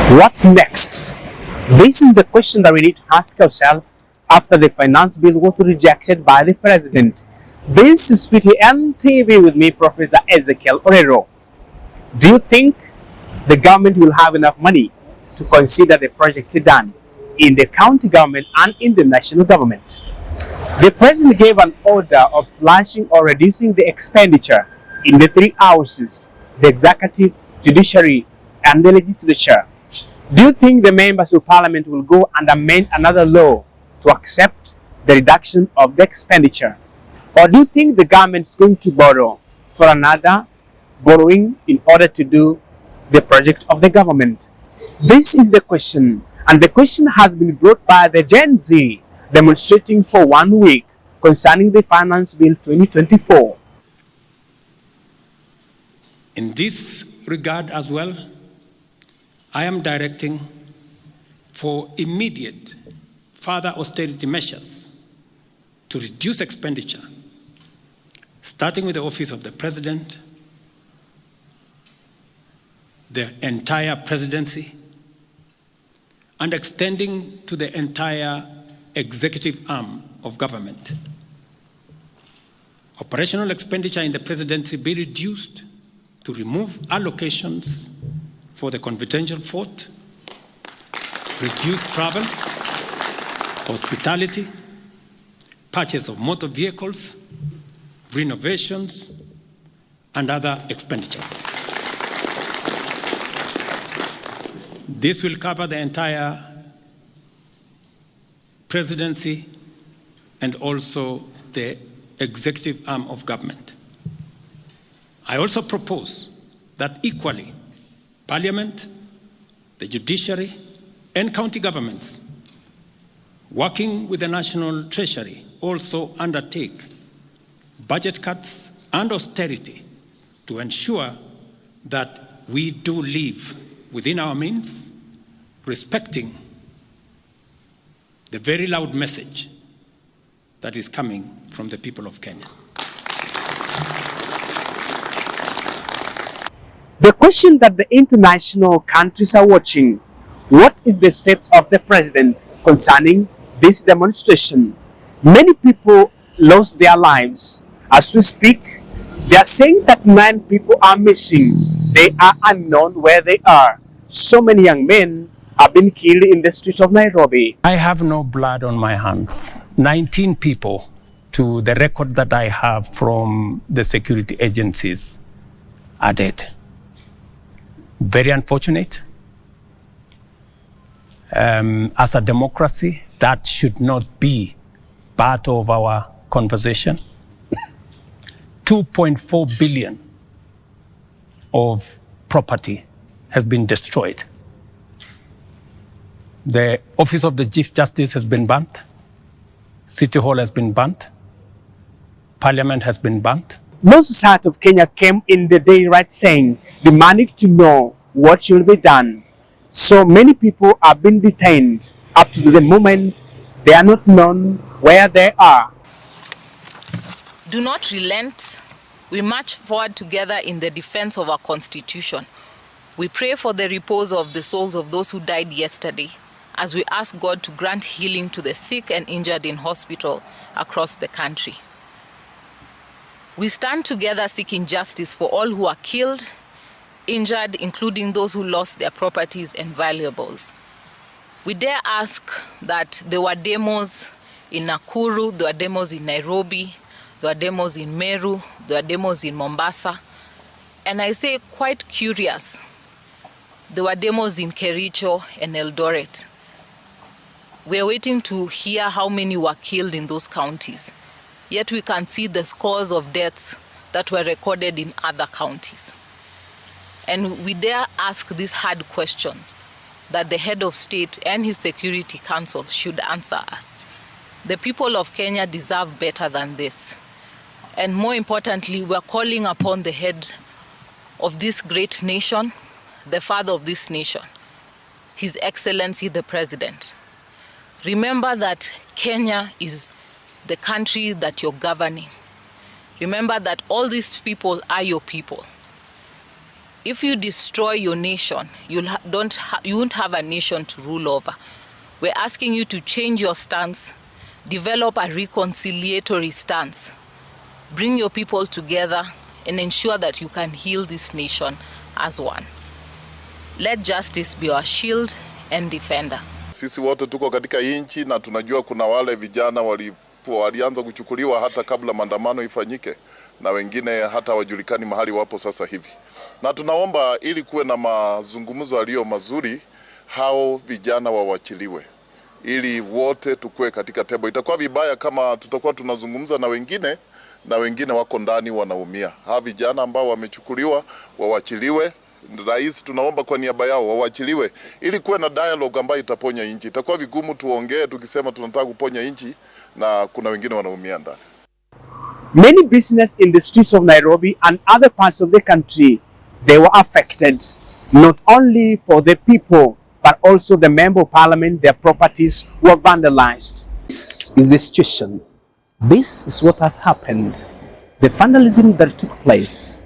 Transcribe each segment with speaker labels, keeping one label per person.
Speaker 1: What's next? This is the question that we need to ask ourselves after the finance bill was rejected by the president. This is PTN TV with me, Professor Ezekiel Orero. Do you think the government will have enough money to consider the project done in the county government and in the national government? The president gave an order of slashing or reducing the expenditure in the three houses, the executive, judiciary, and the legislature. Do you think the members of parliament will go and amend another law to accept the reduction of the expenditure? Or do you think the government is going to borrow for another borrowing in order to do the project of the government? This is the question, and the question has been brought by the Gen Z demonstrating for 1 week concerning the Finance Bill 2024.
Speaker 2: In this regard as well, I am directing for immediate further austerity measures to reduce expenditure, starting with the Office of the President, the entire presidency, and extending to the entire executive arm of government. Operational expenditure in the presidency be reduced to remove allocations for the confidential fort, reduce travel, hospitality, purchase of motor vehicles, renovations, and other expenditures. This will cover the entire presidency and also the executive arm of government. I also propose that equally, Parliament, the judiciary, and county governments, working with the National Treasury, also undertake budget cuts and austerity to ensure that we do live within our means, respecting the very loud message that is coming from the people of Kenya.
Speaker 1: The question that the international countries are watching: what is the steps of the president concerning this demonstration? Many people lost their lives. As we speak, they are saying that 9 people are missing. They are unknown where they are. So many young men have been killed in the streets of Nairobi.
Speaker 2: I have no blood on my hands. 19 people, to the record that I have from the security agencies, are dead. Very unfortunate. As a democracy, that should not be part of our conversation. 2.4 billion of property has been destroyed. The Office of the Chief Justice has been burnt. City Hall has been burnt. Parliament has been burnt.
Speaker 1: No society of Kenya came in the daylight saying, demanding to know what should be done. So many people have been detained. Up to the moment, they are not known where they are.
Speaker 3: Do not relent. We march forward together in the defense of our constitution. We pray for the repose of the souls of those who died yesterday, as we ask God to grant healing to the sick and injured in hospital across the country. We stand together seeking justice for all who are killed, injured, including those who lost their properties and valuables. We dare ask that there were demos in Nakuru, there were demos in Nairobi, there were demos in Meru, there were demos in Mombasa, and I say quite curious, there were demos in Kericho and Eldoret. We are waiting to hear how many were killed in those counties. Yet we can see the scores of deaths that were recorded in other counties. And we dare ask these hard questions that the head of state and his Security Council should answer us. The people of Kenya deserve better than this. And more importantly, we're calling upon the head of this great nation, the father of this nation, His Excellency the President. Remember that Kenya is the country that you're governing. Remember that all these people are your people. If you destroy your nation, you won't have a nation to rule over. We're asking you to change your stance, develop a reconciliatory stance, bring your people together, and ensure that you can heal this nation as one. Let justice be our shield and defender.
Speaker 4: Sisi wote tuko katika inchi na tunajua kuna wale vijana walianza kuchukuliwa hata kabla maandamano ifanyike, na wengine hata wajulikani mahali wapo sasa hivi. Na tunaomba ili kuwe na mazungumzo yaliyo mazuri, hao vijana wawachiliwe ili wote tukue katika tebo. Itakuwa vibaya kama tutakuwa tunazungumza na wengine wako ndani wanaumia. Hao vijana ambao wamechukuliwa wawachiliwe. Rais, tunaomba kwa niaba yao wawachiliwe ili kuwe na dialogue ambayo itaponya nchi. Itakuwa vigumu tuongee tukisema tunataka kuponya nchi na kuna wengine wanaumia ndani.
Speaker 1: Many business in the streets of Nairobi and other parts of the country, they were affected, not only for the people but also the member of parliament. Their properties were vandalized. This is the situation. This is what has happened. The vandalism that took place.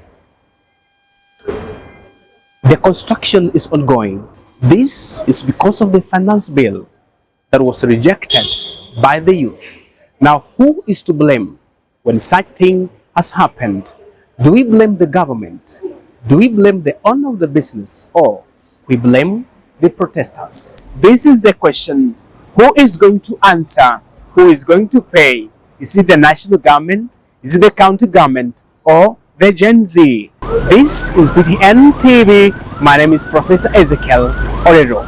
Speaker 1: The construction is ongoing. This is because of the finance bill that was rejected by the youth. Now, who is to blame when such thing has happened? Do we blame the government? Do we blame the owner of the business? Or we blame the protesters? This is the question. Who is going to answer? Who is going to pay? Is it the national government? Is it the county government? Or the Gen Z? This is BTN TV. My name is Professor Ezekiel Orero.